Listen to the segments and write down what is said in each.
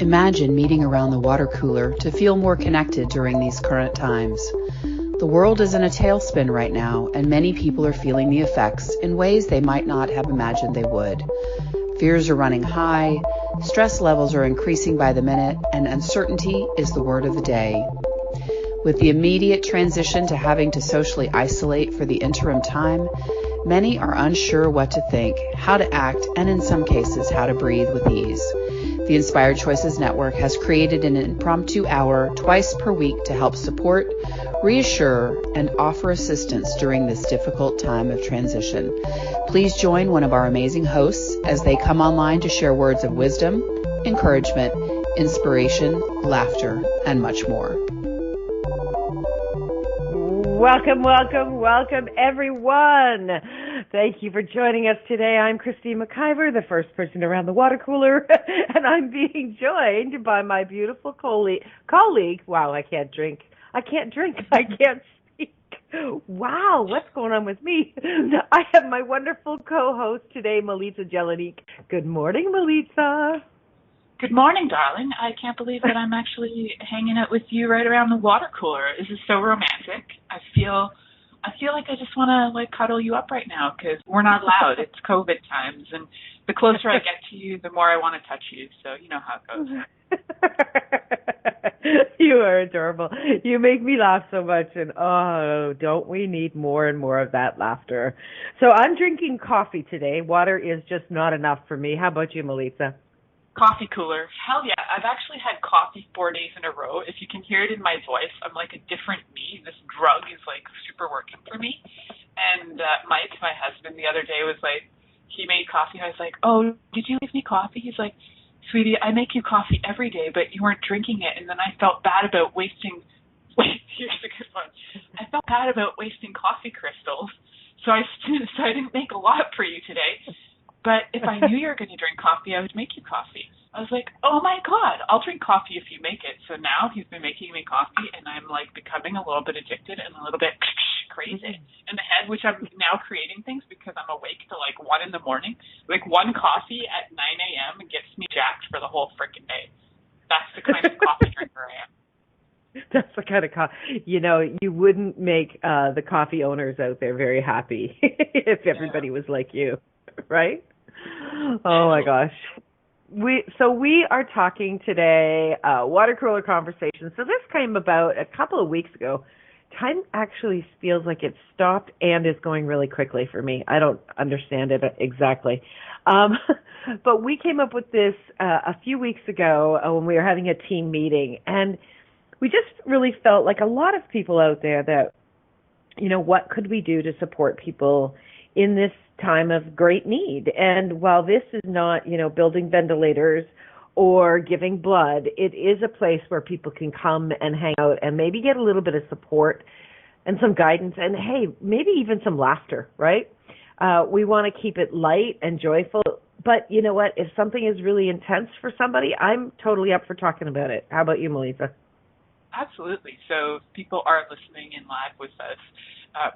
Imagine meeting around the water cooler to feel more connected during these current times. The world is in a tailspin right now, and many people are feeling the effects in ways they might not have imagined they would. Fears are running high, stress levels are increasing by the minute, and uncertainty is the word of the day. With the immediate transition to having to socially isolate for the interim time, many are unsure what to think, how to act, and in some cases, how to breathe with ease. The Inspired Choices Network has created an impromptu hour twice per week to help support, reassure, and offer assistance during this difficult time of transition. Please join one of our amazing hosts as they come online to share words of wisdom, encouragement, inspiration, laughter, and much more. Welcome, welcome, welcome, everyone. Thank you for joining us today. I'm Christine McIver, the first person around the water cooler, and I'm being joined by my beautiful colleague. Wow, I can't drink. I can't speak. Wow, what's going on with me? I have my wonderful co-host today, Milica Jelenic. Good morning, Milica. Good morning, darling. I can't believe that I'm actually hanging out with you right around the water cooler. This is so romantic. I feel like I just want to cuddle you up right now because we're not allowed. It's COVID times, and the closer I get to you, the more I want to touch you. So you know how it goes. You are adorable. You make me laugh so much, and oh, don't we need more and more of that laughter? So I'm drinking coffee today. Water is just not enough for me. How about you, Milica? Coffee cooler. Hell yeah. I've actually had coffee 4 days in a row. If you can hear it in my voice, I'm like a different me. This drug is super working for me. And Mike, my husband, the other day was like, he made coffee. And I was like, oh, did you leave me coffee? He's like, sweetie, I make you coffee every day, but you weren't drinking it. And then I felt bad about wasting, here's a good one. I felt bad about wasting coffee crystals. So I didn't make a lot for you today. But if I knew you were going to drink coffee, I would make you coffee. I was like, oh my God, I'll drink coffee if you make it. So now he's been making me coffee, and I'm becoming a little bit addicted and a little bit crazy in the head, which I'm now creating things because I'm awake till 1 in the morning. One coffee at 9 a.m. gets me jacked for the whole freaking day. That's the kind of coffee drinker I am. That's the kind of coffee, you wouldn't make the coffee owners out there very happy if everybody was like you, right? Oh my gosh. We are talking today, water cooler conversation. So this came about a couple of weeks ago. Time actually feels like it stopped and is going really quickly for me. I don't understand it exactly. But we came up with this a few weeks ago when we were having a team meeting, and we just really felt like a lot of people out there that, what could we do to support people in this time of great need? And while this is not, building ventilators or giving blood, it is a place where people can come and hang out and maybe get a little bit of support and some guidance and, hey, maybe even some laughter, right? We want to keep it light and joyful. But you know what? If something is really intense for somebody, I'm totally up for talking about it. How about you, Milica? Absolutely. So people are listening in live with us.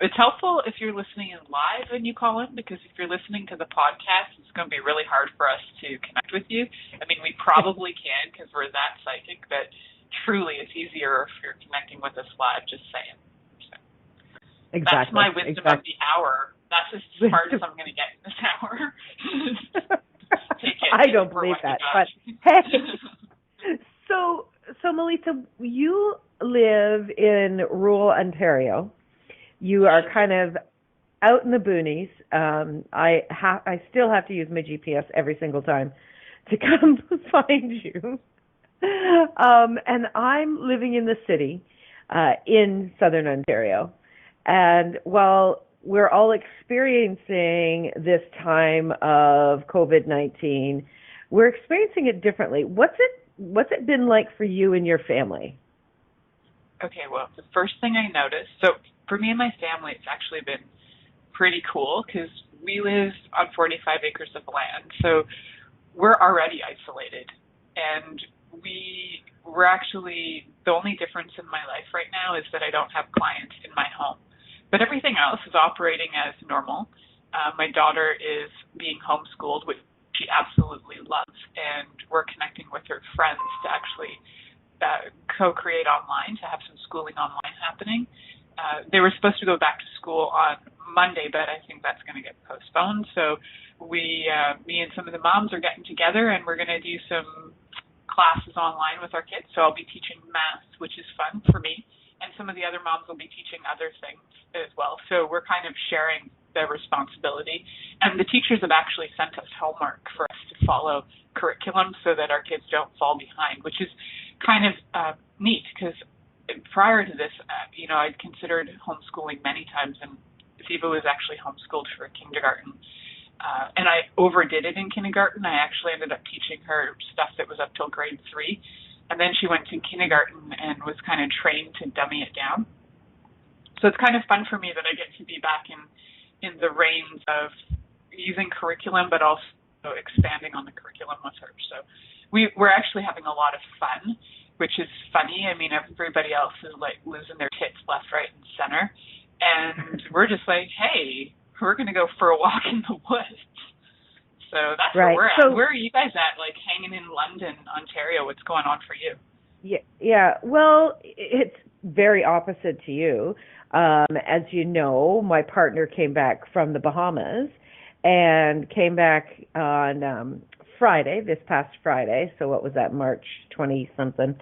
It's helpful if you're listening in live and you call in, because if you're listening to the podcast, it's going to be really hard for us to connect with you. I mean, we probably can because we're that psychic, but truly it's easier if you're connecting with us live, just saying. So exactly. That's my wisdom of the hour. That's as far as I'm going to get in this hour. Take it. I don't believe that. But hey, so Milica, you live in rural Ontario. You are kind of out in the boonies. I still have to use my GPS every single time to come find you. And I'm living in the city in southern Ontario. And while we're all experiencing this time of COVID-19, we're experiencing it differently. What's it been like for you and your family? Okay, well, the first thing I noticed, so for me and my family, it's actually been pretty cool because we live on 45 acres of land. So we're already isolated. And we're actually, the only difference in my life right now is that I don't have clients in my home. But everything else is operating as normal. My daughter is being homeschooled, which she absolutely loves, and we're connecting with her friends co-create online to have some schooling online happening. They were supposed to go back to school on Monday, but I think that's going to get postponed. So me and some of the moms are getting together, and we're going to do some classes online with our kids. So I'll be teaching math, which is fun for me, and some of the other moms will be teaching other things as well. So we're kind of sharing the responsibility. And the teachers have actually sent us homework for us to follow curriculum so that our kids don't fall behind, which is kind of neat, because prior to this, I'd considered homeschooling many times, and Ziva was actually homeschooled for kindergarten. And I overdid it in kindergarten. I actually ended up teaching her stuff that was up till grade 3. And then she went to kindergarten and was kind of trained to dummy it down. So it's kind of fun for me that I get to be back in the reins of using curriculum, but also expanding on the curriculum with her. So we're actually having a lot of fun, which is funny. I mean, everybody else is like losing their tits left, right, and center. And we're just like, hey, we're going to go for a walk in the woods. So that's right. where we're at. So, where are you guys at, like hanging in London, Ontario? What's going on for you? Yeah. Well, it's very opposite to you. As you know, my partner came back from the Bahamas and came back on Friday, this past Friday. So what was that, March 20-something?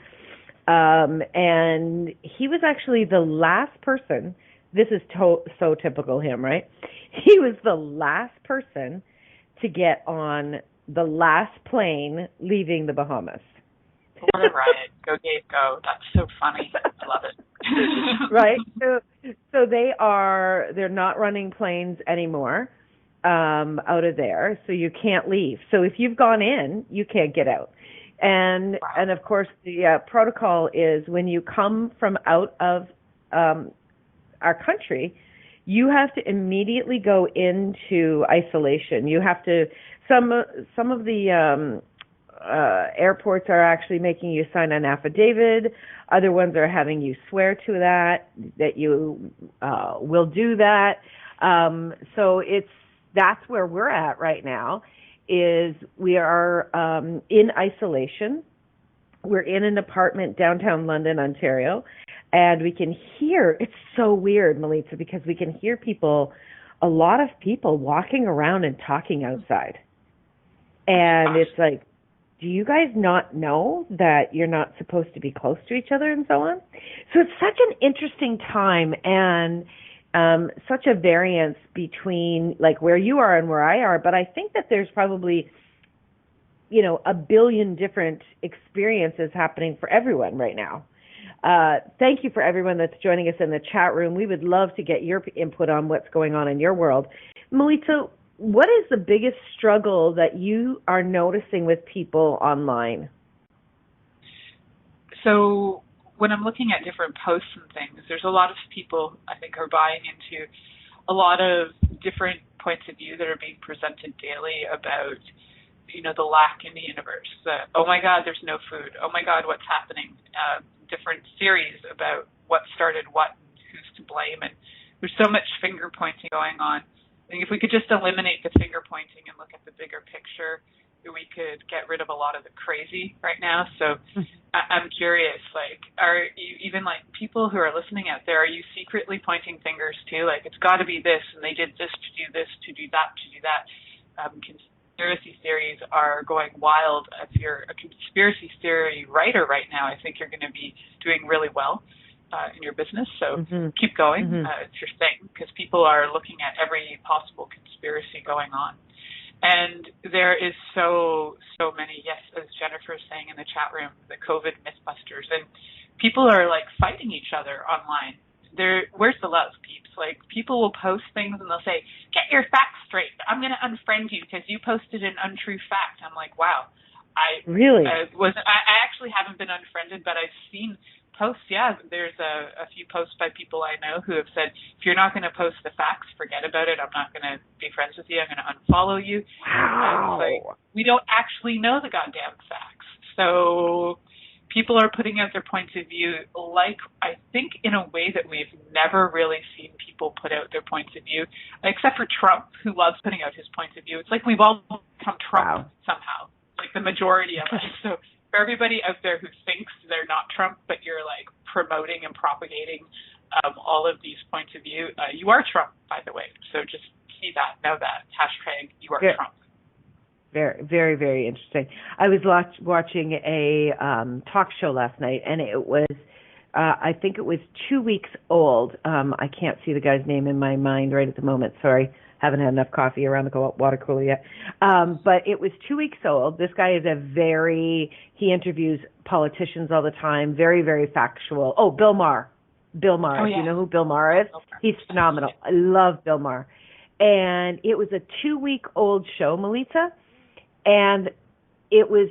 And he was actually the last person. This is so typical him, right? He was the last person to get on the last plane leaving the Bahamas. What a riot. Go, Dave, go. That's so funny. I love it. Right? So they're not running planes anymore out of there, so you can't leave. So if you've gone in, you can't get out. And of course, the protocol is when you come from out of our country, you have to immediately go into isolation. You have to, some of the airports are actually making you sign an affidavit. Other ones are having you swear to that you will do that. So that's where we're at right now, is we are in isolation. We're in an apartment downtown London, Ontario, and we can hear, it's so weird, Milica, because we can hear a lot of people walking around and talking outside. And it's like, do you guys not know that you're not supposed to be close to each other and so on? So it's such an interesting time, and such a variance between like where you are and where I are. But I think that there's probably, a billion different experiences happening for everyone right now. Thank you for everyone that's joining us in the chat room. We would love to get your input on what's going on in your world. Milica, what is the biggest struggle that you are noticing with people online? So when I'm looking at different posts and things, there's a lot of people, I think, are buying into a lot of different points of view that are being presented daily about, the lack in the universe. Oh my God, there's no food. Oh my God, what's happening? Different theories about what started what and who's to blame. And there's so much finger pointing going on. I think if we could just eliminate the finger pointing and look at the bigger picture, we could get rid of a lot of the crazy right now. So I'm curious, are you, even people who are listening out there, are you secretly pointing fingers too? It's got to be this, and they did this to do this, to do that, to do that. Conspiracy theories are going wild. If you're a conspiracy theory writer right now, I think you're going to be doing really well in your business. So keep going. It's your thing, because people are looking at every possible conspiracy going on. And there is so many, yes, as Jennifer is saying in the chat room, the COVID mythbusters. And people are fighting each other online. Where's the love, peeps? People will post things and they'll say, get your facts straight. I'm going to unfriend you because you posted an untrue fact. I'm like, wow. I actually haven't been unfriended, but I've seen posts. Yeah, there's a few posts by people I know who have said, if you're not going to post the facts, forget about it. I'm not going to be friends with you. I'm going to unfollow you. Wow. We don't actually know the goddamn facts. So people are putting out their points of view, I think, in a way that we've never really seen people put out their points of view, except for Trump, who loves putting out his points of view. It's like we've all become Trump somehow, the majority of us. So for everybody out there who thinks they're not Trump, but you're like promoting and propagating all of these points of view, you are Trump, by the way. So just see that, know that. Hashtag you are Trump. Very, very, very interesting. I was watching a talk show last night, and it was, I think it was 2 weeks old. I can't see the guy's name in my mind right at the moment. Sorry, haven't had enough coffee around the water cooler yet. But it was 2 weeks old. This guy is he interviews politicians all the time, very, very factual. Oh, Bill Maher. Bill Maher. Oh, Do yeah. you know who Bill Maher is? He's phenomenal. I love Bill Maher. And it was a 2-week-old show, Milica. And it was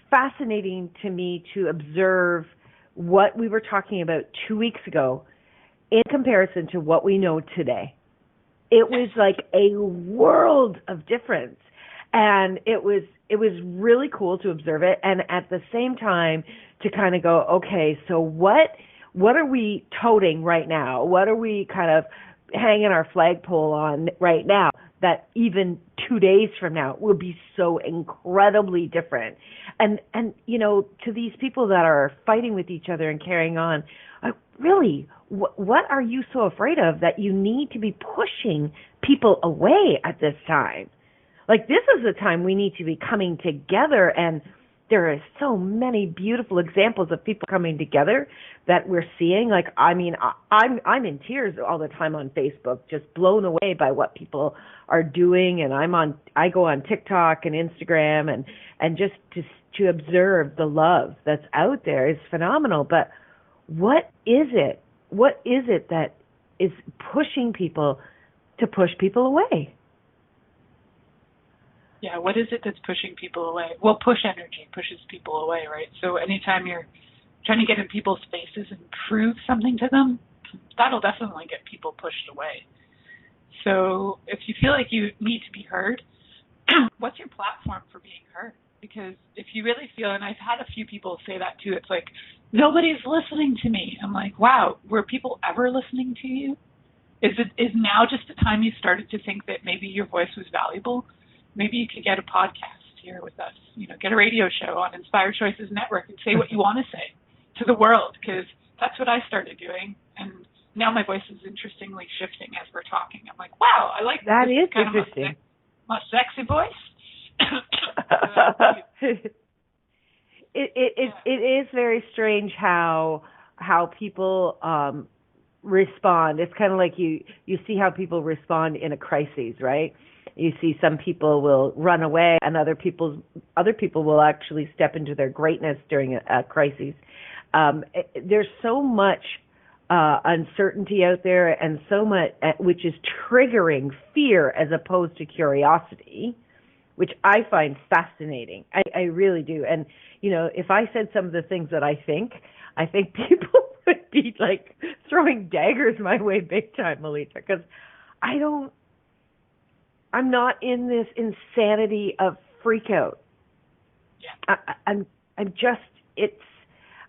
fascinating to me to observe what we were talking about 2 weeks ago in comparison to what we know today. It was like a world of difference. And it was really cool to observe it. And at the same time to kind of go, okay, so what are we toting right now? What are we kind of hanging our flagpole on right now that even 2 days from now will be so incredibly different? And you know, to these people that are fighting with each other and carrying on, really, what are you so afraid of that you need to be pushing people away at this time? Like, this is the time we need to be coming together, and there are so many beautiful examples of people coming together that we're seeing. Like, I mean, I'm in tears all the time on Facebook, just blown away by what people are doing. And I go on TikTok and Instagram and just to observe the love that's out there is phenomenal. But what is it? What is it that is pushing people to push people away? Yeah, what is it that's pushing people away? Well, push energy pushes people away, right? So anytime you're trying to get in people's faces and prove something to them, that'll definitely get people pushed away. So if you feel like you need to be heard, what's your platform for being heard? Because if you really feel, and I've had a few people say that too, it's like, nobody's listening to me. I'm like, wow, were people ever listening to you? Is now just the time you started to think that maybe your voice was valuable? Maybe you could get a podcast here with us, you know, get a radio show on Inspired Choices Network and say what you want to say to the world, because that's what I started doing. And now my voice is interestingly shifting as we're talking. I'm like, wow, I like that. Is kind interesting. Of my sexy voice. It is very strange how people respond. It's kind of like you see how people respond in a crisis, right? You see some people will run away, and other people will actually step into their greatness during a crisis. There's so much uncertainty out there, and so much which is triggering fear as opposed to curiosity, which I find fascinating. I really do. And you know, if I said some of the things that I think people would be like throwing daggers my way big time, Milica, because I'm not in this insanity of freak out. Yeah.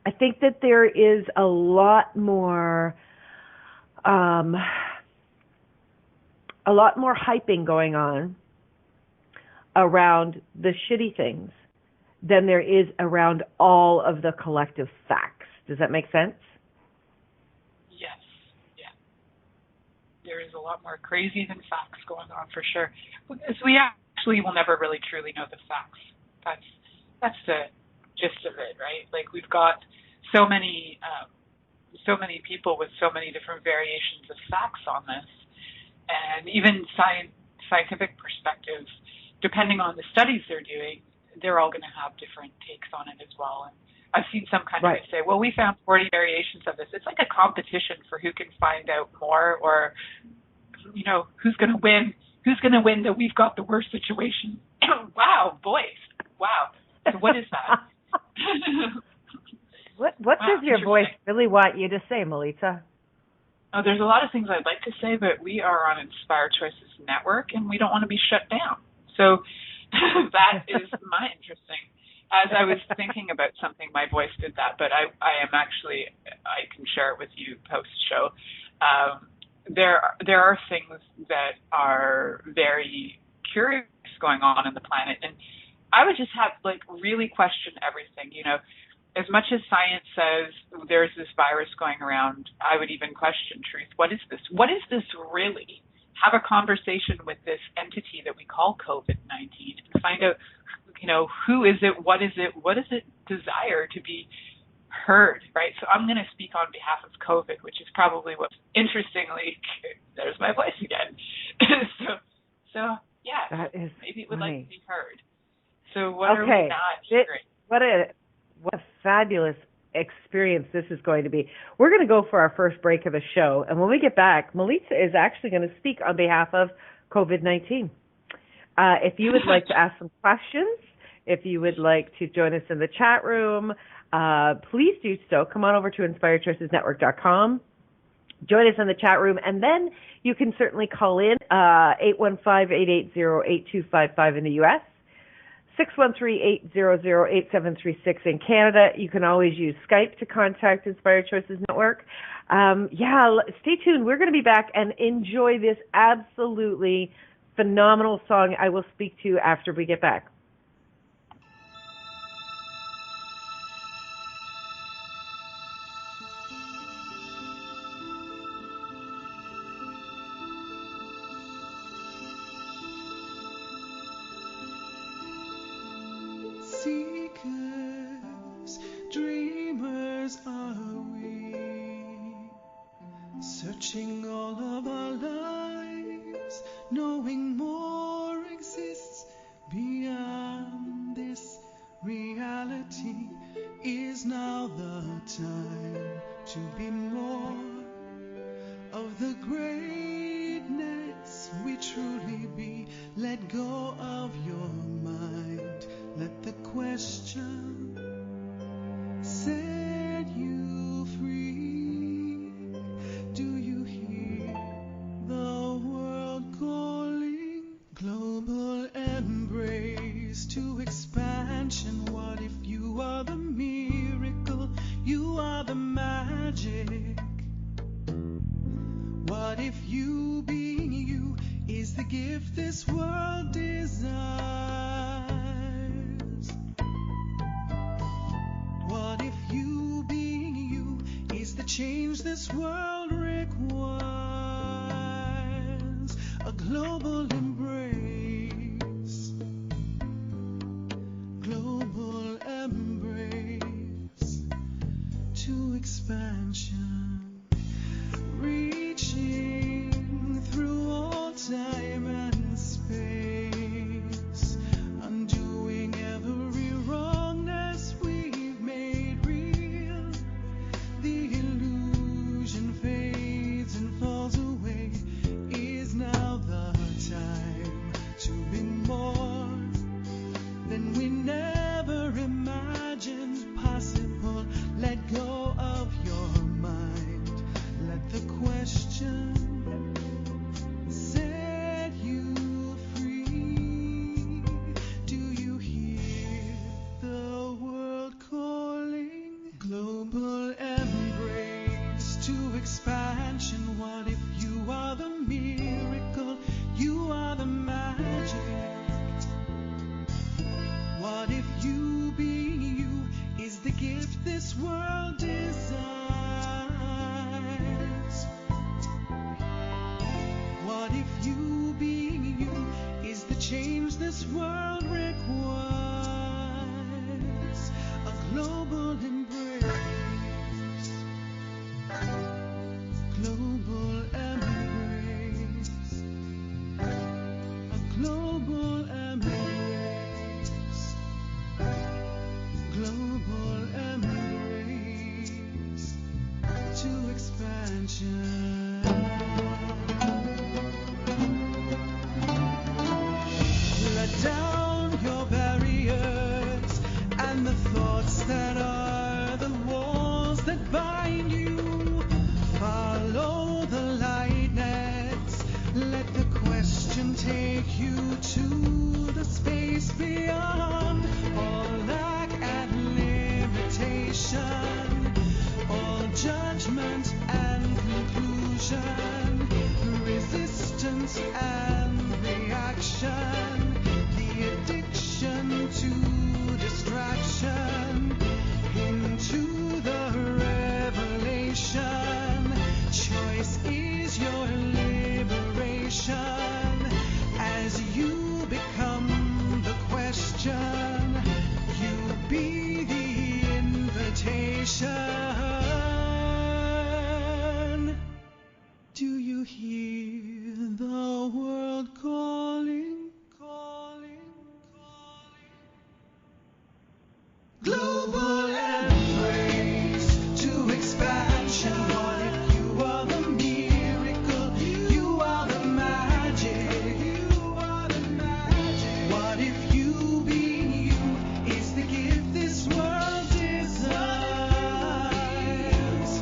I think that there is a lot more hyping going on around the shitty things than there is around all of the collective facts. Does that make sense? Yes. Yeah. There is a lot more crazy than facts going on for sure. Because we actually will never really truly know the facts. That's the gist of it, right? Like, we've got so many people with so many different variations of facts on this, and even scientific perspectives, depending on the studies they're doing, they're all going to have different takes on it as well. And I've seen some countries say, well, we found 40 variations of this. It's like a competition for who can find out more, or, you know, who's going to win. Who's going to win that we've got the worst situation? Wow, voice. Wow. So what is that? What does your voice really want you to say, Milica? Oh, there's a lot of things I'd like to say, but we are on Inspired Choices Network, and we don't want to be shut down. So that is my interesting. As I was thinking about something, my voice did that, but I can share it with you post-show. There are things that are very curious going on the planet, and I would just have really question everything. As much as science says there's this virus going around, I would even question truth. What is this? What is this really? Have a conversation with this entity that we call COVID-19 and find out, who is it? What is it? What does it desire to be heard, right? So I'm going to speak on behalf of COVID, which is probably what, interestingly, there's my voice again. so yeah, maybe it would like to be heard. So what are we not hearing? What a fabulous experience this is going to be. We're going to go for our first break of the show, and when we get back, Milica is actually going to speak on behalf of COVID-19. If you would like to ask some questions, if you would like to join us in the chat room, please do so. Come on over to inspiredchoicesnetwork.com. Join us in the chat room, and then you can certainly call in 815-880-8255 in the U.S., 613-800-8736 in Canada. You can always use Skype to contact Inspired Choices Network. Stay tuned. We're going to be back and enjoy this absolutely phenomenal song I will speak to after we get back. Seekers, dreamers are we, searching all of our lives, knowing more exists beyond this reality. Is now the time to be more of the greatness we truly be. Let go of your mind, let the question set you free. Do you hear the world calling? Global embrace to expansion. What if you are the miracle? You are the magic. What if you being you is the gift this world desires? What if you being you is the change this world requires? A global embrace, global embrace to expansion, reaching through all time and space, undoing every wrongness we've made real. The illusion fades and falls away. Is now the time to be more than we never imagined possible. Let go of your mind, let the question set you free. Do you hear the world calling? Global embrace to expansion. What if you are the miracle? You are the magic. What if you being you is the gift this world desires? What if you being you is the change this world requires? A global embrace, global embrace, a global embrace, global embrace to expansion. Let down your barriers and the thoughts that are the walls that bind you. Follow the lightness. Let the question take you to the space beyond all lack and limitation, all judgment and conclusion, resistance and reaction, the addiction to be the invitation. Do you hear the world calling, calling, calling? Global embrace to expansion. What if you are the miracle? You are the magic. You are the magic. What if you being you is the gift this world desires?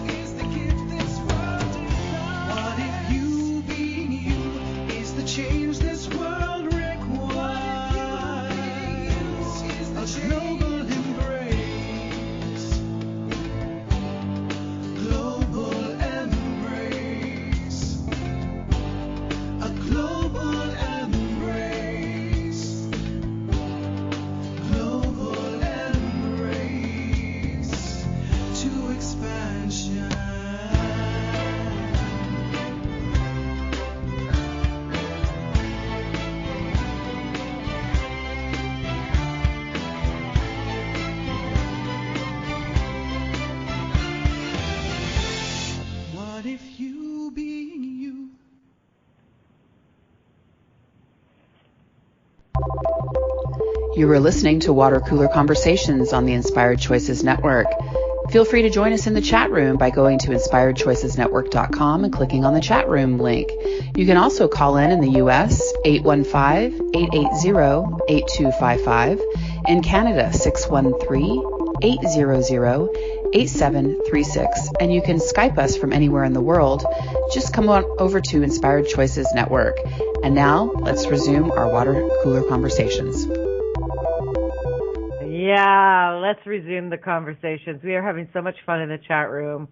Is the gift this world desires? What if you being you is the change this world requires? A global embrace. Global embrace. A global embrace. Global embrace to expansion. What if you being you? You were listening to Water Cooler Conversations on the Inspired Choices Network. Feel free to join us in the chat room by going to inspiredchoicesnetwork.com and clicking on the chat room link. You can also call in the U.S. 815-880-8255, in Canada 613-800-8736, and you can Skype us from anywhere in the world. Just come on over to Inspired Choices Network. And now let's resume our Water Cooler Conversations. Yeah, let's resume the conversations. We are having so much fun in the chat room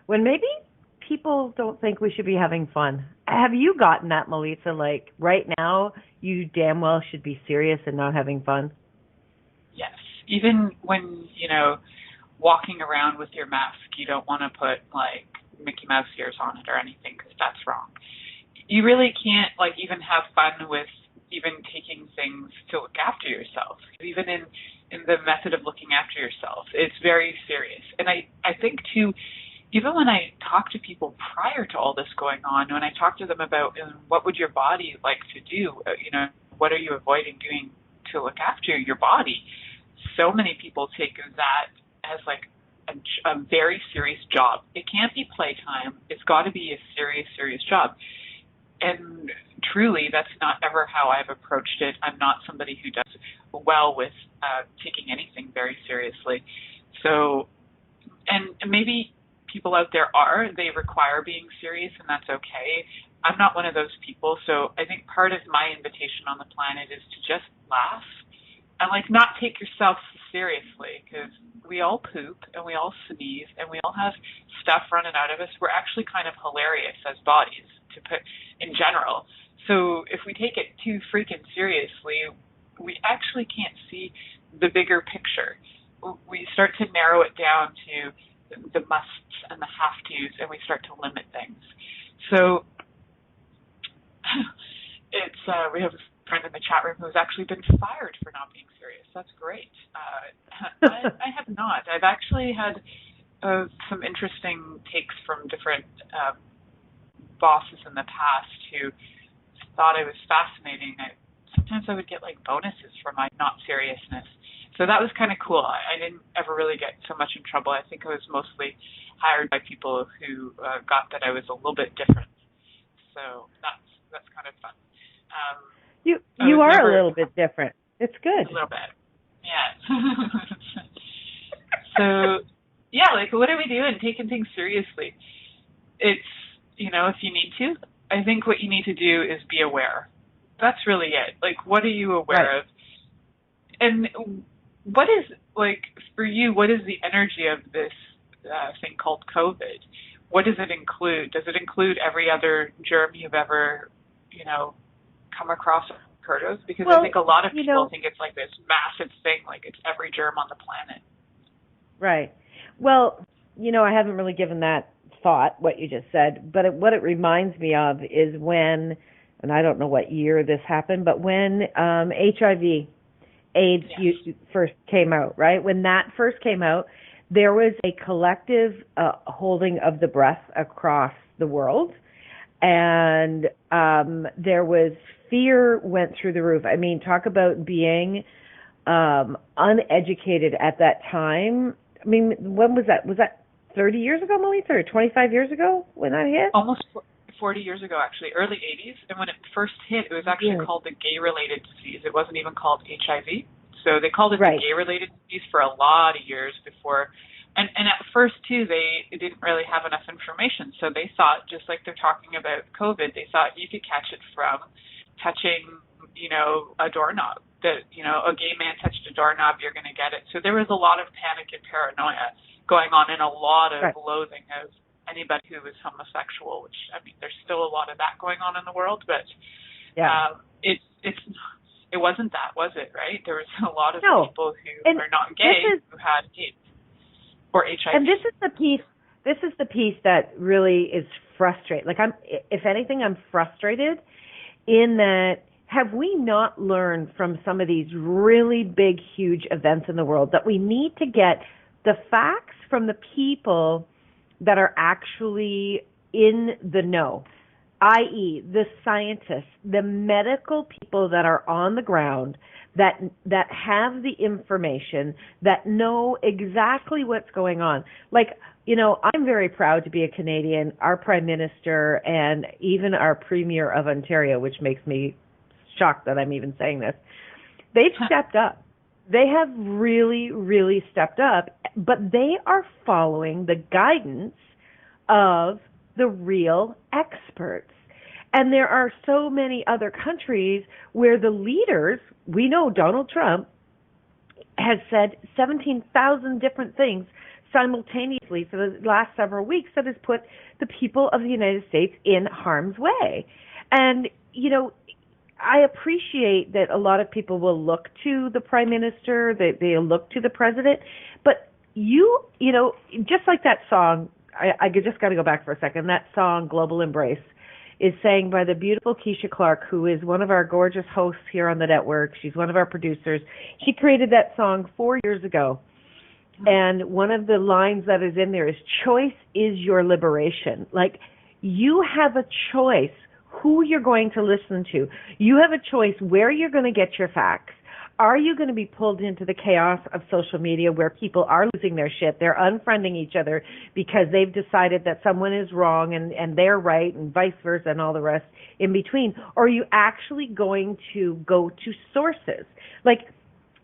when maybe people don't think we should be having fun. Have you gotten that, Milica? Like right now, you damn well should be serious and not having fun? Yes. Even when, walking around with your mask, you don't want to put, like, Mickey Mouse ears on it or anything because that's wrong. You really can't, even have fun with even taking things to look after yourself. Even in the method of looking after yourself, it's very serious. And I think, too, even when I talk to people prior to all this going on, when I talk to them about what would your body like to do, what are you avoiding doing to look after your body, so many people take that as like a very serious job. It can't be playtime. It's got to be a serious, serious job. And truly, that's not ever how I've approached it. I'm not somebody who does well with taking anything very seriously. So, and maybe people out there they require being serious, and that's okay. I'm not one of those people. So I think part of my invitation on the planet is to just laugh and not take yourself seriously, because we all poop and we all sneeze and we all have stuff running out of us. We're actually kind of hilarious as bodies in general. So if we take it too freaking seriously, we actually can't see the bigger picture. We start to narrow it down to the musts and the have-tos, and we start to limit things. So it's we have a friend in the chat room who's actually been fired for not being serious. That's great. I have not. I've actually had some interesting takes from different bosses in the past who thought I was fascinating. Sometimes I would get bonuses for my not seriousness. So that was kind of cool. I didn't ever really get so much in trouble. I think I was mostly hired by people who got that I was a little bit different. So that's kind of fun. You are a little bit different. It's good. A little bit. Yeah. So, yeah, what are we doing? Taking things seriously. It's, if you need to, I think what you need to do is be aware. That's really it. What are you aware of? And what is, for you, what is the energy of this thing called COVID? What does it include? Does it include every other germ you've ever, come across or heard of? Because I think a lot of people think it's this massive thing, it's every germ on the planet. Right. Well, I haven't really given that thought, what you just said, but what it reminds me of is when, and I don't know what year this happened, but when HIV AIDS Yes. first came out, right? When that first came out, there was a collective holding of the breath across the world, and there was fear went through the roof. I mean, talk about being uneducated at that time. I mean, when was that? Was that 30 years ago, Milica, or 25 years ago when that hit? Almost 40 years ago, actually, early 80s. And when it first hit, it was actually called the gay-related disease. It wasn't even called HIV. So they called it the gay-related disease for a lot of years before. And at first, too, they didn't really have enough information. So they thought, just like they're talking about COVID, they thought you could catch it from touching, a doorknob. That, a gay man touched a doorknob, you're going to get it. So there was a lot of panic and paranoia going on, and a lot of loathing of anybody who was homosexual, which, I mean, there's still a lot of that going on in the world, but it wasn't that, was it, right? There was a lot of people who are not gay who had AIDS or HIV. And this is the piece that really is frustrating. Like, if anything, I'm frustrated in that, have we not learned from some of these really big, huge events in the world that we need to get the facts from the people that are actually in the know, i.e. the scientists, the medical people that are on the ground, that have the information, that know exactly what's going on. Like, I'm very proud to be a Canadian. Our Prime Minister and even our Premier of Ontario, which makes me shocked that I'm even saying this, they've stepped up. They have really, really stepped up, but they are following the guidance of the real experts. And there are so many other countries where the leaders, we know Donald Trump has said 17,000 different things simultaneously for the last several weeks that has put the people of the United States in harm's way. And, I appreciate that a lot of people will look to the Prime Minister, they'll look to the President, but just like that song, I just got to go back for a second, that song, Global Embrace, is sang by the beautiful Keisha Clark, who is one of our gorgeous hosts here on the network. She's one of our producers. She created that song 4 years ago, and one of the lines that is in there is, choice is your liberation. Like, you have a choice who you're going to listen to. You have a choice where you're going to get your facts. Are you going to be pulled into the chaos of social media where people are losing their shit, they're unfriending each other because they've decided that someone is wrong and they're right, and vice versa, and all the rest in between? Or are you actually going to go to sources? Like,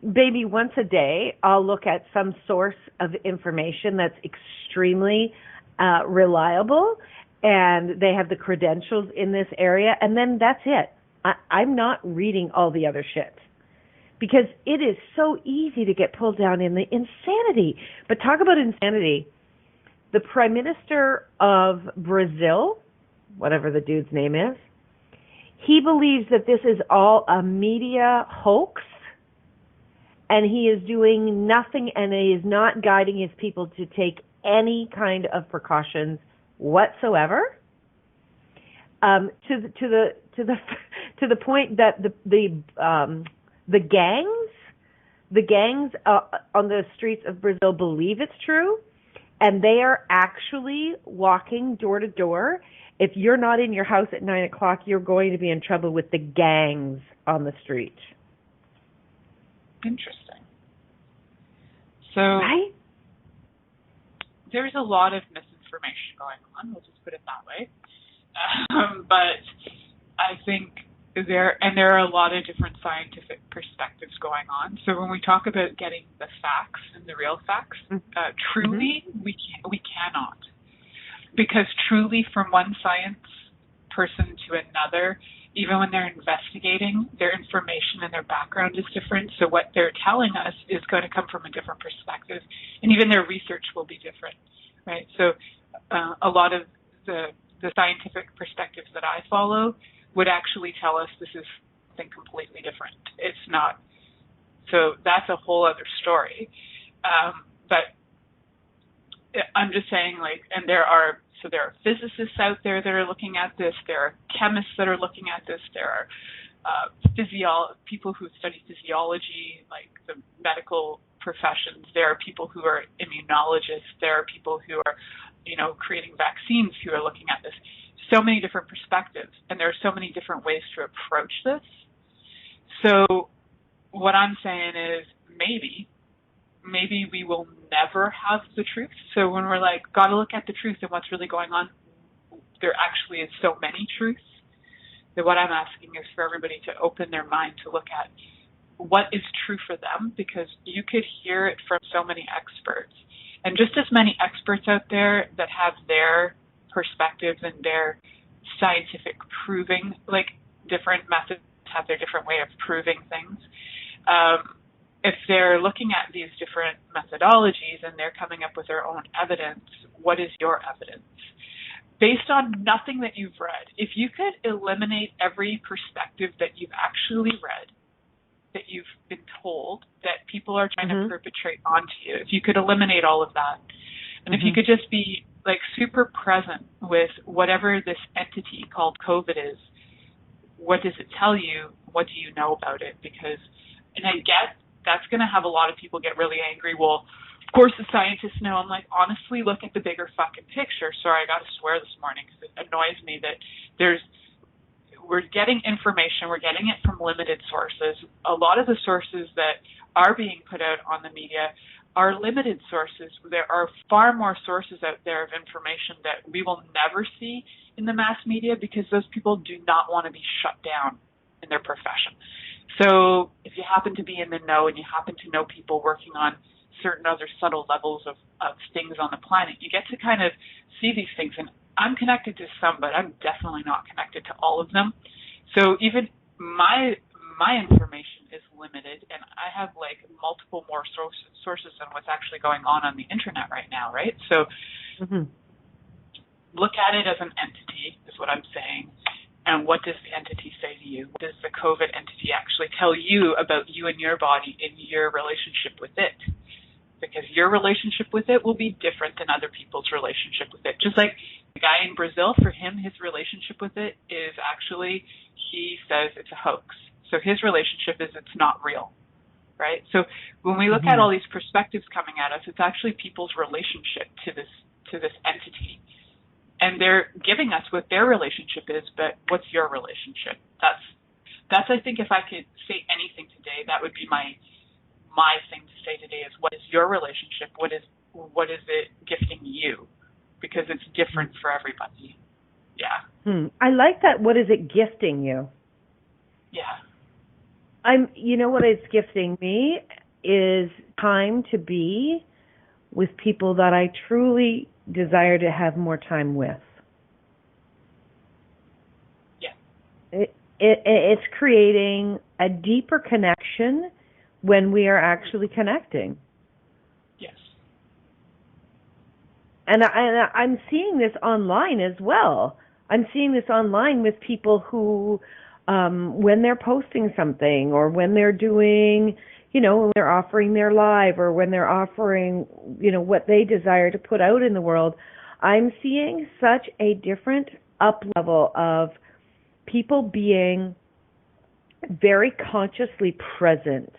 maybe once a day, I'll look at some source of information that's extremely reliable, and they have the credentials in this area, and then that's it. I'm not reading all the other shit, because it is so easy to get pulled down in the insanity. But talk about insanity. The Prime Minister of Brazil, whatever the dude's name is, he believes that this is all a media hoax, and he is doing nothing, and he is not guiding his people to take any kind of precautions whatsoever, to the point that the gangs on the streets of Brazil believe it's true, and they are actually walking door to door. If you're not in your house at 9 o'clock, you're going to be in trouble with the gangs on the street. Interesting. So there's a lot of misinformation going on, we'll just put it that way. But I think there are a lot of different scientific perspectives going on. So when we talk about getting the facts and the real facts, truly we cannot. Because truly, from one science person to another, even when they're investigating, their information and their background is different. So what they're telling us is going to come from a different perspective, and even their research will be different, right? So a lot of the scientific perspectives that I follow would actually tell us this is something completely different. It's not. So that's a whole other story. But I'm just saying, and there are physicists out there that are looking at this. There are chemists that are looking at this. There are people who study physiology, like the medical professions. There are people who are immunologists. There are people who are, creating vaccines who are looking at this. So many different perspectives, and there are so many different ways to approach this. So what I'm saying is maybe we will never have the truth. So when we're like, got to look at the truth and what's really going on, there actually is so many truths that what I'm asking is for everybody to open their mind to look at what is true for them, because you could hear it from so many experts. And just as many experts out there that have their perspectives and their scientific proving, like different methods have their different way of proving things. If they're looking at these different methodologies and they're coming up with their own evidence, what is your evidence? Based on nothing that you've read, if you could eliminate every perspective that you've actually read, that you've been told, that people are trying to perpetrate onto you, if you could eliminate all of that, and if you could just be like super present with whatever this entity called COVID is, what does it tell you? What do you know about it? Because, and I get that's going to have a lot of people get really angry. Well, of course the scientists know. I'm like, honestly, look at the bigger fucking picture. Sorry, I got to swear this morning because it annoys me that we're getting information, we're getting it from limited sources. A lot of the sources that are being put out on the media are limited sources. There are far more sources out there of information that we will never see in the mass media because those people do not want to be shut down in their profession. So if you happen to be in the know and you happen to know people working on certain other subtle levels of things on the planet, you get to kind of see these things. And I'm connected to some, but I'm definitely not connected to all of them. So even my information is limited, and I have like multiple more sources on what's actually going on the internet right now, right? So look at it as an entity is what I'm saying. And what does the entity say to you? What does the COVID entity actually tell you about you and your body in your relationship with it? Because your relationship with it will be different than other people's relationship with it. Just like the guy in Brazil, for him, his relationship with it is actually, he says it's a hoax. So his relationship is it's not real, right? So when we look at all these perspectives coming at us, it's actually people's relationship to this entity. And they're giving us what their relationship is, but what's your relationship? That's I think if I could say anything today, that would be my thing to say today is what is your relationship? What is it gifting you? Because it's different for everybody. Yeah. I like that. What is it gifting you? Yeah. What it's gifting me is time to be with people that I truly desire to have more time with. Yeah. It's creating a deeper connection when we are actually connecting. Yes. And I'm seeing this online as well. I'm seeing this online with people who, when they're posting something or when they're doing, when they're offering their live or when they're offering, what they desire to put out in the world, I'm seeing such a different up level of people being very consciously present.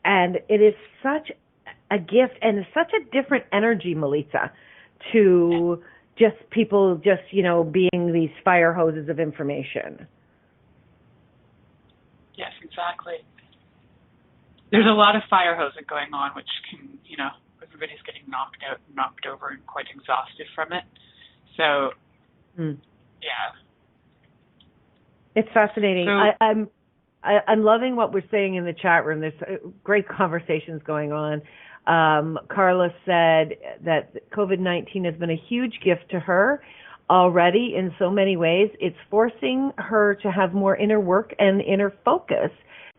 And it is such a gift and such a different energy, Milica, to just people being these fire hoses of information. Yes, exactly. There's a lot of fire hosing going on, which can, everybody's getting knocked over and quite exhausted from it. So, yeah. It's fascinating. So, I'm loving what we're saying in the chat room. There's great conversations going on. Carla said that COVID-19 has been a huge gift to her already in so many ways. It's forcing her to have more inner work and inner focus,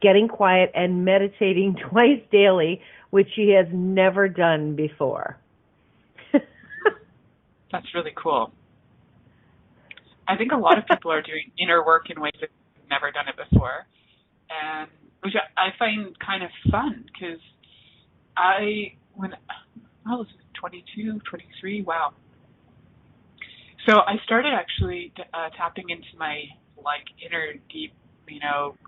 getting quiet and meditating twice daily, which she has never done before. That's really cool. I think a lot of people are doing inner work in ways that they've never done it before, and which I find kind of fun because I was 22, 23, wow. So I started actually tapping into my inner deep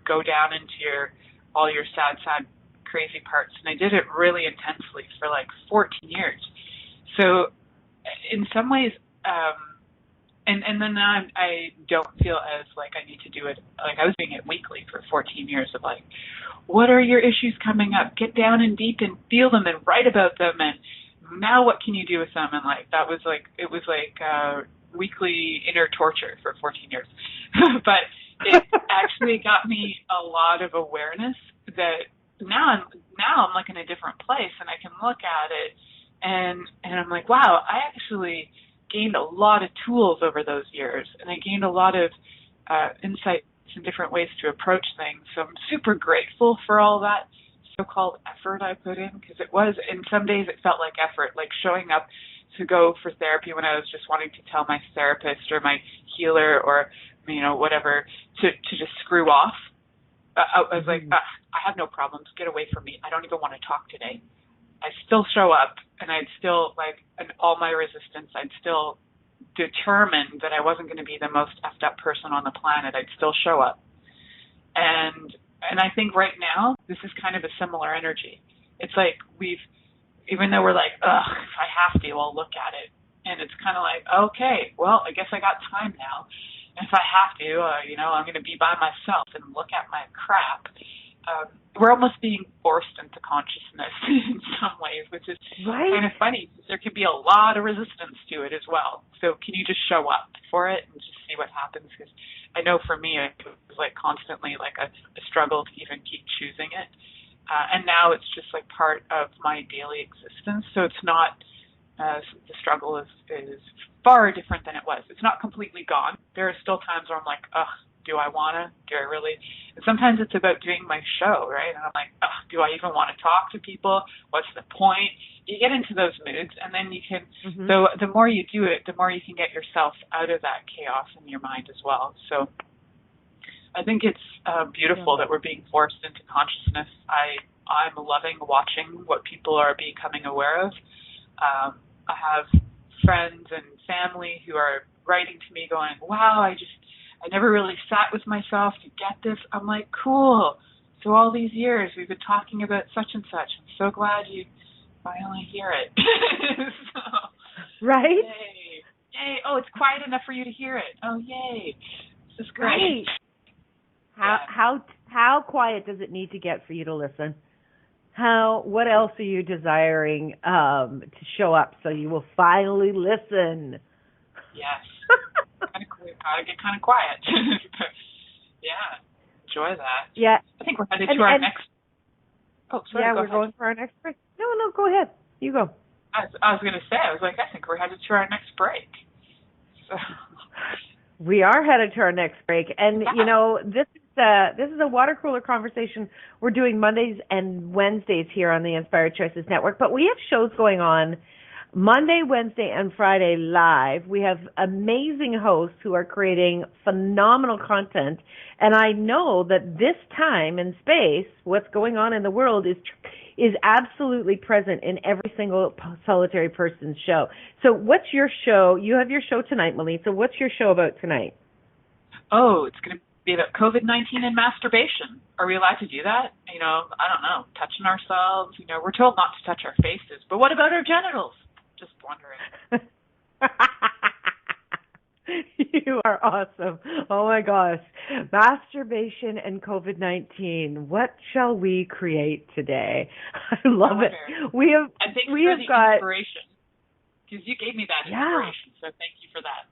go down into all your sad, crazy parts. And I did it really intensely for like 14 years. So in some ways, and then now I don't feel as like I need to do it. Like I was doing it weekly for 14 years of like, what are your issues coming up? Get down and deep and feel them and write about them. And now what can you do with them? And like, it was like weekly inner torture for 14 years. But it actually got me a lot of awareness that now I'm like in a different place, and I can look at it and I'm like, wow, I actually gained a lot of tools over those years, and I gained a lot of insights and different ways to approach things. So I'm super grateful for all that so-called effort I put in, because it was, and some days it felt like effort, like showing up to go for therapy when I was just wanting to tell my therapist or my healer or whatever to just screw off. I was like, I have no problems. Get away from me. I don't even want to talk today. I still show up, and I'd still, like, in all my resistance, I'd still determine that I wasn't going to be the most effed up person on the planet. I'd still show up. And I think right now, this is kind of a similar energy. It's like even though we're like, ugh, if I have to, I'll look at it. And it's kind of like, okay, well, I guess I got time now. And if I have to, I'm going to be by myself and look at my crap. We're almost being forced into consciousness in some ways, which is kind of funny. There can be a lot of resistance to it as well. So can you just show up for it and just see what happens? Because I know for me, it was like constantly like a struggle to even keep choosing it. And now it's just like part of my daily existence. So it's not, the struggle is far different than it was. It's not completely gone. There are still times where I'm like, ugh, do I want to? Do I really? And sometimes it's about doing my show, right? And I'm like, ugh, do I even want to talk to people? What's the point? You get into those moods, and then you can, so the more you do it, the more you can get yourself out of that chaos in your mind as well. So I think it's beautiful that we're being forced into consciousness. I'm loving watching what people are becoming aware of. I have friends and family who are writing to me going, wow, I never really sat with myself to get this. I'm like, cool. So all these years we've been talking about such and such. I'm so glad you finally hear it. Right? Yay. Yay. Oh, it's quiet enough for you to hear it. Oh, yay. This is great. Right. How quiet does it need to get for you to listen? What else are you desiring to show up so you will finally listen? Yes. Gotta get kind of quiet. Yeah. Enjoy that. Yeah. I think we're headed to our next. Oh, sorry. Yeah, we're going for our next break. No, go ahead. You go. I was going to say, I think we're headed to our next break. So. We are headed to our next break. And, this is a water cooler conversation we're doing Mondays and Wednesdays here on the Inspired Choices Network. But we have shows going on Monday, Wednesday, and Friday live. We have amazing hosts who are creating phenomenal content. And I know that this time and space, what's going on in the world is absolutely present in every single solitary person's show. So what's your show? You have your show tonight, Milica. What's your show about tonight? Oh, it's going to be about COVID-19 and masturbation. Are we allowed to do that? I don't know. Touching ourselves. We're told not to touch our faces. But what about our genitals? Just wondering. You are awesome. Oh my gosh. Masturbation and COVID-19. What shall we create today? I love it. And thanks for the inspiration. Because you gave me that inspiration, so thank you for that.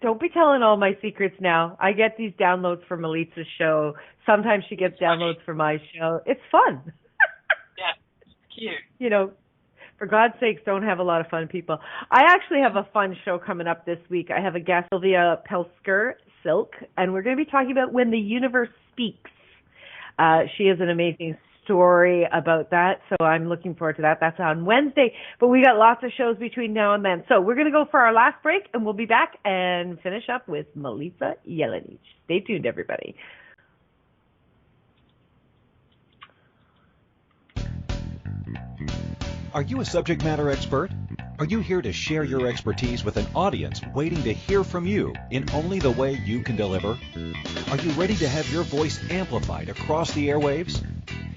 Don't be telling all my secrets now. I get these downloads for Milica's show. Sometimes she gets downloads for my show. It's fun. Yeah, it's cute. For God's sakes, don't have a lot of fun, people. I actually have a fun show coming up this week. I have a guest, Sylvia Pelsker-Silk, and we're going to be talking about When the Universe Speaks. She has an amazing story about that, so I'm looking forward to that. That's on Wednesday, but we got lots of shows between now and then. So we're going to go for our last break, and we'll be back and finish up with Milica Jelenic. Stay tuned, everybody. Are you a subject matter expert? Are you here to share your expertise with an audience waiting to hear from you in only the way you can deliver? Are you ready to have your voice amplified across the airwaves?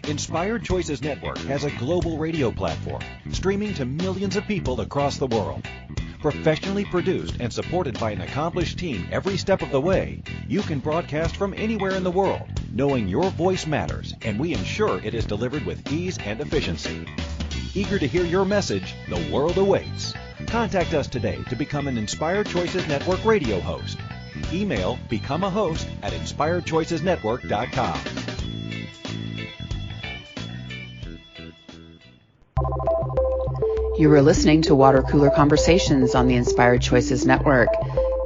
Inspired Choices Network has a global radio platform streaming to millions of people across the world. Professionally produced and supported by an accomplished team every step of the way, you can broadcast from anywhere in the world, knowing your voice matters, and we ensure it is delivered with ease and efficiency. Eager to hear your message, the world awaits. Contact us today to become an Inspired Choices Network radio host. Email becomeahost@inspiredchoicesnetwork.com. You are listening to Water Cooler Conversations on the Inspired Choices Network.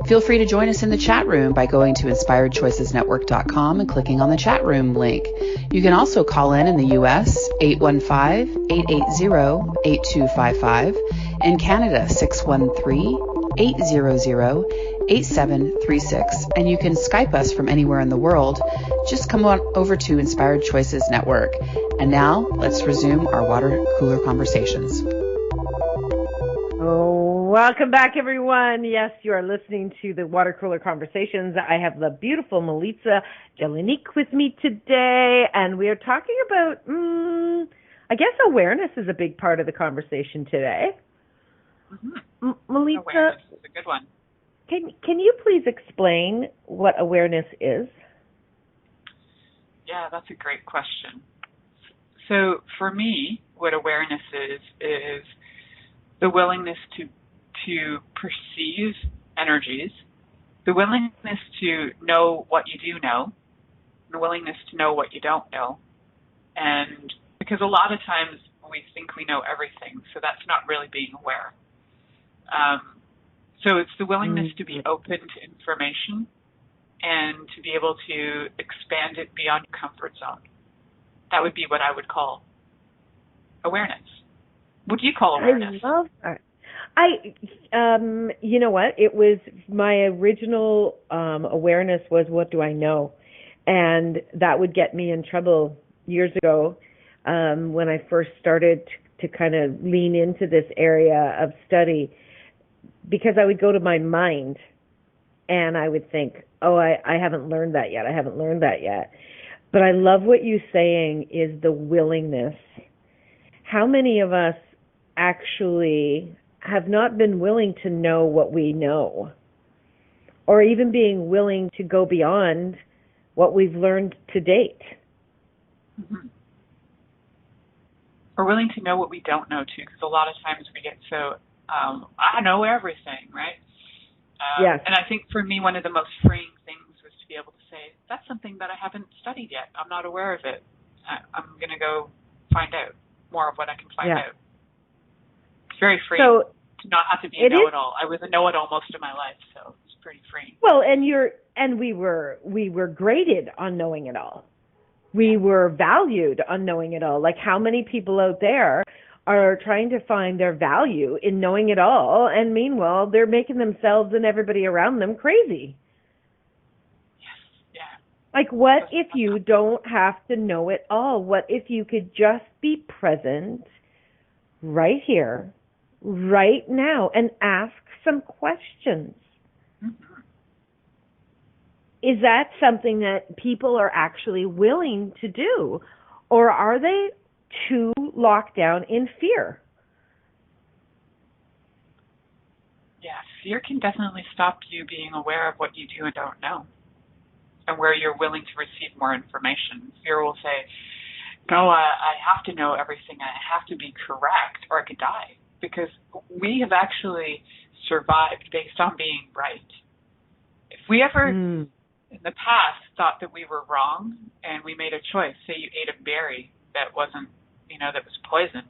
Feel free to join us in the chat room by going to inspiredchoicesnetwork.com and clicking on the chat room link. You can also call in the U.S. 815-880-8255, in Canada 613-800-8736, and you can Skype us from anywhere in the world. Just come on over to Inspired Choices Network. And now let's resume our Water Cooler Conversations. Welcome back, everyone. Yes, you are listening to the Water Cooler Conversations. I have the beautiful Milica Jelenic with me today, and we are talking about, I guess awareness is a big part of the conversation today. Mm-hmm. Milica, awareness is a good one. Can you please explain what awareness is? Yeah, that's a great question. So for me, what awareness is the willingness to perceive energies, the willingness to know what you do know, the willingness to know what you don't know. And because a lot of times we think we know everything, so that's not really being aware. So it's the willingness to be open to information and to be able to expand it beyond your comfort zone. That would be what I would call awareness. What do you call awareness? I love that. You know what? It was my original awareness was, what do I know? And that would get me in trouble years ago when I first started to kind of lean into this area of study, because I would go to my mind and I would think, oh, I haven't learned that yet. I haven't learned that yet. But I love what you're saying is the willingness. How many of us actually have not been willing to know what we know, or even being willing to go beyond what we've learned to date? Mm-hmm. We're willing to know what we don't know, too, because a lot of times we get so, I know everything, right? Yes. And I think for me, one of the most freeing things was to be able to say, that's something that I haven't studied yet. I'm not aware of it. I'm going to go find out more of what I can find out. It's very freeing to not have to be a know-it-all. I was a know-it-all most of my life, so it's pretty freeing. Well, and we were graded on knowing it all. We were valued on knowing it all. Like, how many people out there are trying to find their value in knowing it all, and meanwhile they're making themselves and everybody around them crazy. Yes, yeah. Like, what if you don't have to know it all? What if you could just be present right here, right now, and ask some questions? Mm-hmm. Is that something that people are actually willing to do? Or are they too locked down in fear? Yeah, fear can definitely stop you being aware of what you do and don't know, and where you're willing to receive more information. Fear will say, no, I have to know everything. I have to be correct or I could die. Because we have actually survived based on being right. If we ever, in the past, thought that we were wrong and we made a choice, say you ate a berry that wasn't, that was poison,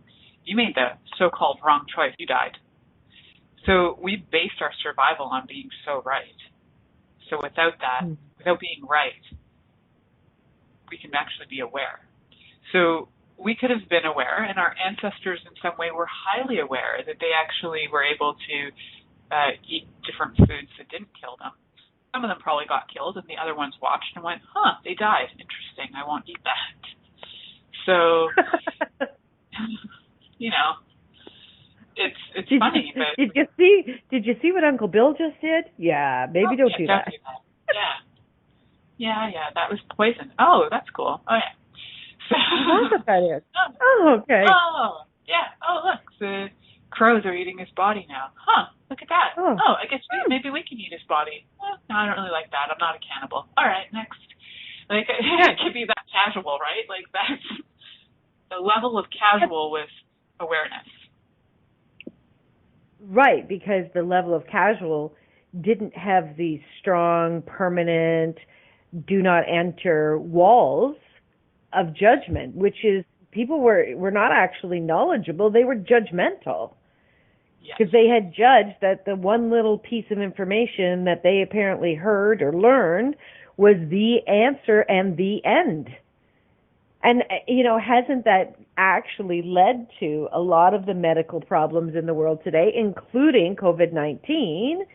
you made the so-called wrong choice, you died. So we based our survival on being so right. So without that, without being right, we can actually be aware. So we could have been aware, and our ancestors in some way were highly aware that they actually were able to eat different foods that didn't kill them. Some of them probably got killed, and the other ones watched and went, they died. Interesting. I won't eat that. So, It's funny, but did you see what Uncle Bill just did? Yeah, maybe don't do that. Yeah, that was poison. Oh, that's cool. Oh yeah. So, that's what that is. Oh, okay. Oh, yeah. Oh, look, the crows are eating his body now. Huh, look at that. Oh, I guess maybe we can eat his body. No, I don't really like that. I'm not a cannibal. All right, next. Like, it could be that casual, right? Like, that's the level of casual with awareness. Right, because the level of casual didn't have these strong, permanent, do not enter walls of judgment, which is people were not actually knowledgeable, they were judgmental. Because they had judged that the one little piece of information that they apparently heard or learned was the answer and the end. And, hasn't that actually led to a lot of the medical problems in the world today, including COVID-19,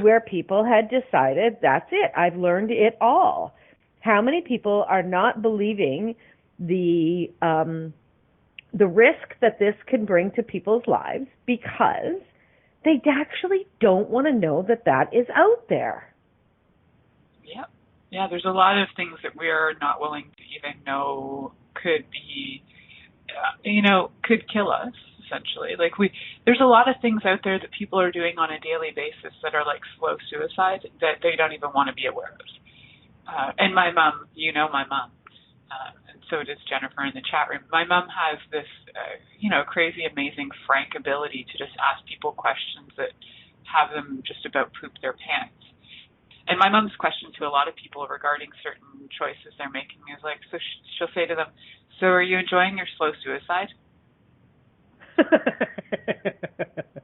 where people had decided, that's it, I've learned it all. How many people are not believing the risk that this can bring to people's lives because they actually don't want to know that is out there? Yep. Yeah, there's a lot of things that we're not willing to even know could be, could kill us, essentially. Like there's a lot of things out there that people are doing on a daily basis that are like slow suicide that they don't even want to be aware of. And my mom, my mom, and so does Jennifer in the chat room. My mom has this, crazy, amazing, frank ability to just ask people questions that have them just about poop their pants. And my mom's question to a lot of people regarding certain choices they're making is like, so she'll say to them, so are you enjoying your slow suicide?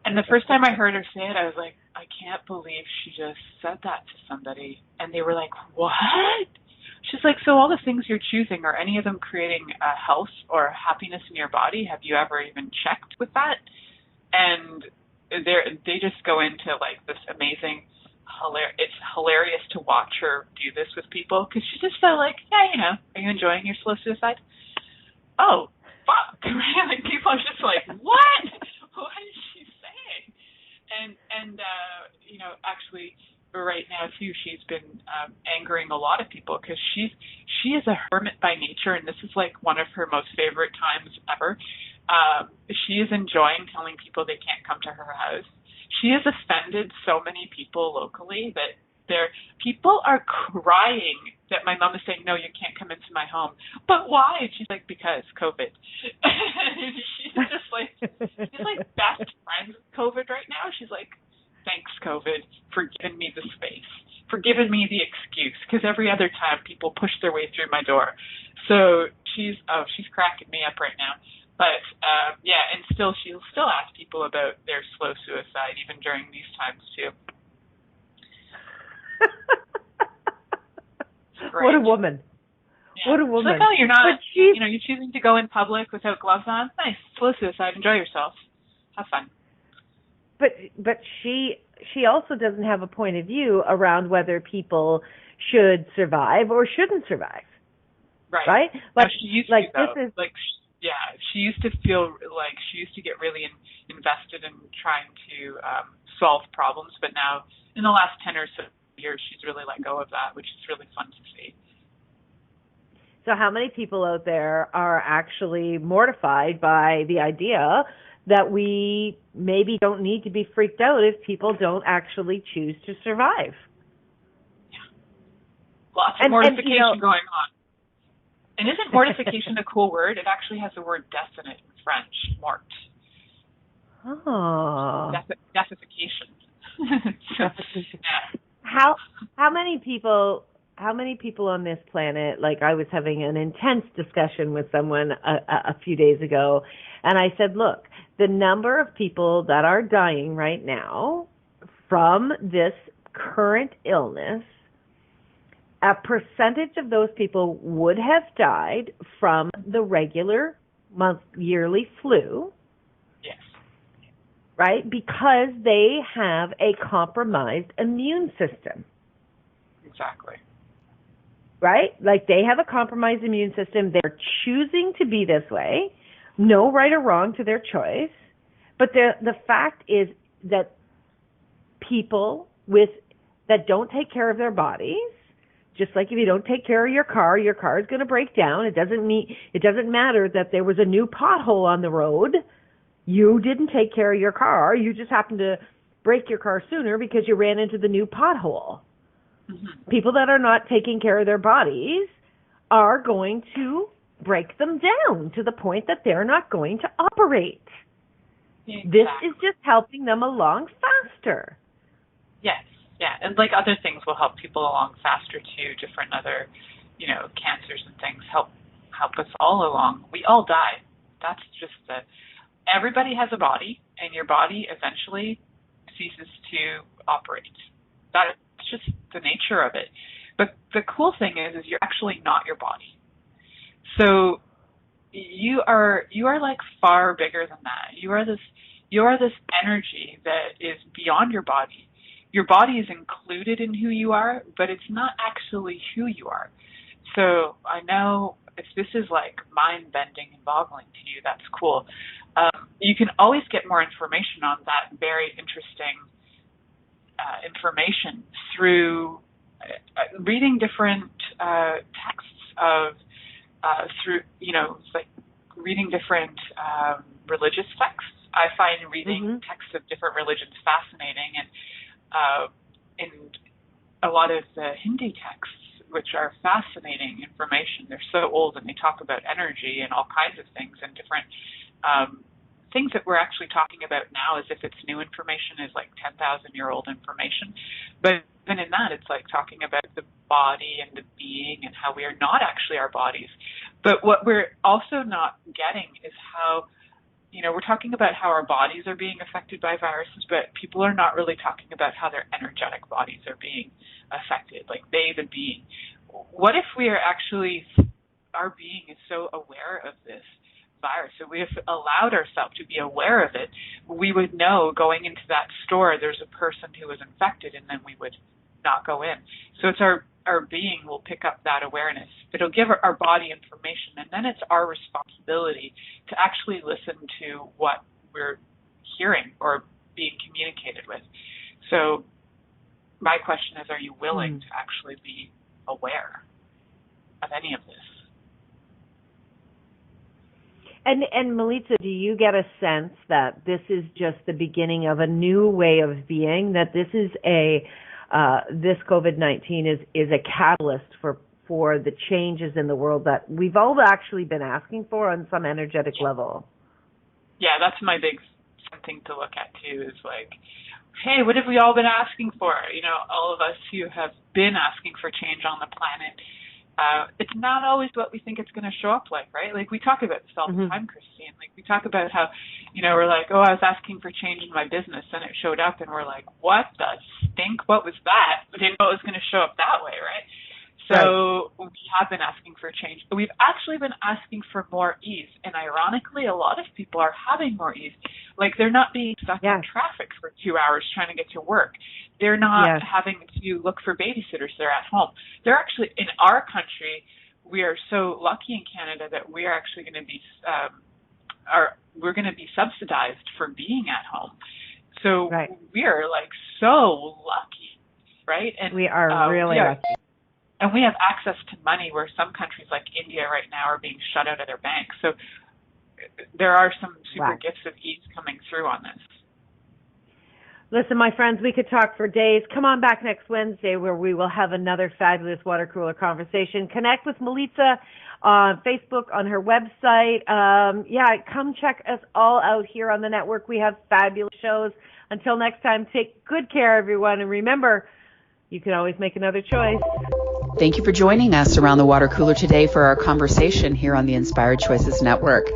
And the first time I heard her say it, I was like, I can't believe she just said that to somebody. And they were like, what? She's like, so all the things you're choosing, are any of them creating health or happiness in your body? Have you ever even checked with that? And they just go into like this amazing, it's hilarious to watch her do this with people because she just felt like, yeah, are you enjoying your slow suicide? Oh, fuck. Like people are just like, what? What is she saying? And actually right now too, she's been angering a lot of people because she is a hermit by nature, and this is like one of her most favorite times ever. She is enjoying telling people they can't come to her house. She has offended so many people locally that people are crying that my mom is saying, no, you can't come into my home. But why? And she's like, because COVID. She's just like, she's like best friends with COVID right now. She's like, thanks, COVID, for giving me the space, for giving me the excuse, because every other time people push their way through my door. So she's cracking me up right now. But, and she'll still ask people about their slow suicide, even during these times, too. What a woman. Yeah. What a woman. She's like, oh, you're not, you're choosing to go in public without gloves on? Nice. Slow suicide. Enjoy yourself. Have fun. But she also doesn't have a point of view around whether people should survive or shouldn't survive. Right? But she used like to, this is she used to feel like she used to get really invested in trying to solve problems, but now in the last 10 or so years, she's really let go of that, which is really fun to see. So how many people out there are actually mortified by the idea that we maybe don't need to be freaked out if people don't actually choose to survive? Yeah. Lots of mortification going on. And isn't mortification a cool word? It actually has the word death in it in French, mort. Oh. Deathification. Yeah. How many people on this planet, like I was having an intense discussion with someone a few days ago, and I said, look, the number of people that are dying right now from this current illness, a percentage of those people would have died from the regular yearly flu. Yes. Right? Because they have a compromised immune system. Exactly. Right? Like they have a compromised immune system. They're choosing to be this way. No right or wrong to their choice. But the fact is that people that don't take care of their bodies, just like if you don't take care of your car is going to break down. It doesn't matter that there was a new pothole on the road. You didn't take care of your car. You just happened to break your car sooner because you ran into the new pothole. Mm-hmm. People that are not taking care of their bodies are going to break them down to the point that they're not going to operate. Exactly. This is just helping them along faster. Yes, yeah, and like other things will help people along faster too. Different other, cancers and things help us all along. We all die. That's just everybody has a body, and your body eventually ceases to operate. That's just the nature of it. But the cool thing is you're actually not your body. So you are like far bigger than that. You are this energy that is beyond your body. Your body is included in who you are, but it's not actually who you are. So I know if this is like mind-bending and boggling to you, that's cool. You can always get more information on that very interesting information through reading different texts of like reading different religious texts. I find reading texts of different religions fascinating, and a lot of the Hindi texts, which are fascinating information. They're so old, and they talk about energy and all kinds of things, and different things that we're actually talking about now as if it's new information is like 10,000-year-old information. But even in that, it's like talking about the body and the being and how we are not actually our bodies. But what we're also not getting is how, we're talking about how our bodies are being affected by viruses, but people are not really talking about how their energetic bodies are being affected, like they, the being. What if we are actually, our being is so aware of this virus, so we have allowed ourselves to be aware of it, we would know going into that store there's a person who was infected, and then we would not go in. So it's our being will pick up that awareness. It'll give our body information, and then it's our responsibility to actually listen to what we're hearing or being communicated with. So my question is, are you willing to actually be aware of any of this? And Milica, do you get a sense that this is just the beginning of a new way of being, that this is this COVID-19 is a catalyst for the changes in the world that we've all actually been asking for on some energetic level? Yeah, that's my big thing to look at too, is like, hey, what have we all been asking for? All of us who have been asking for change on the planet. It's not always what we think it's going to show up like, right? Like, we talk about this all the time, Christine. Like, we talk about how, we're like, oh, I was asking for change in my business, and it showed up, and we're like, what the stink? What was that? We didn't know it was going to show up that way, right? So we have been asking for change. We've actually been asking for more ease, and ironically, a lot of people are having more ease. Like, they're not being stuck in traffic for 2 hours trying to get to work. They're not having to look for babysitters. They're at home. They're actually, in our country, we are so lucky in Canada that we are actually going to be we're going to be subsidized for being at home. So we are like so lucky, right? And we are really lucky. And we have access to money where some countries like India right now are being shut out of their banks. So there are some super gifts of ease coming through on this. Listen, my friends, we could talk for days. Come on back next Wednesday where we will have another fabulous water cooler conversation. Connect with Milica on Facebook, on her website. Come check us all out here on the network. We have fabulous shows. Until next time, take good care, everyone. And remember, you can always make another choice. Thank you for joining us around the water cooler today for our conversation here on the Inspired Choices Network.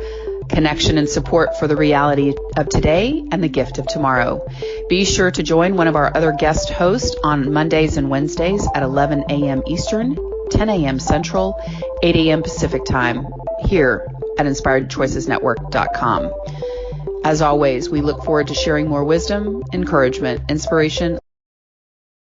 Connection and support for the reality of today and the gift of tomorrow. Be sure to join one of our other guest hosts on Mondays and Wednesdays at 11 a.m. Eastern, 10 a.m. Central, 8 a.m. Pacific Time, here at InspiredChoicesNetwork.com. As always, we look forward to sharing more wisdom, encouragement, inspiration,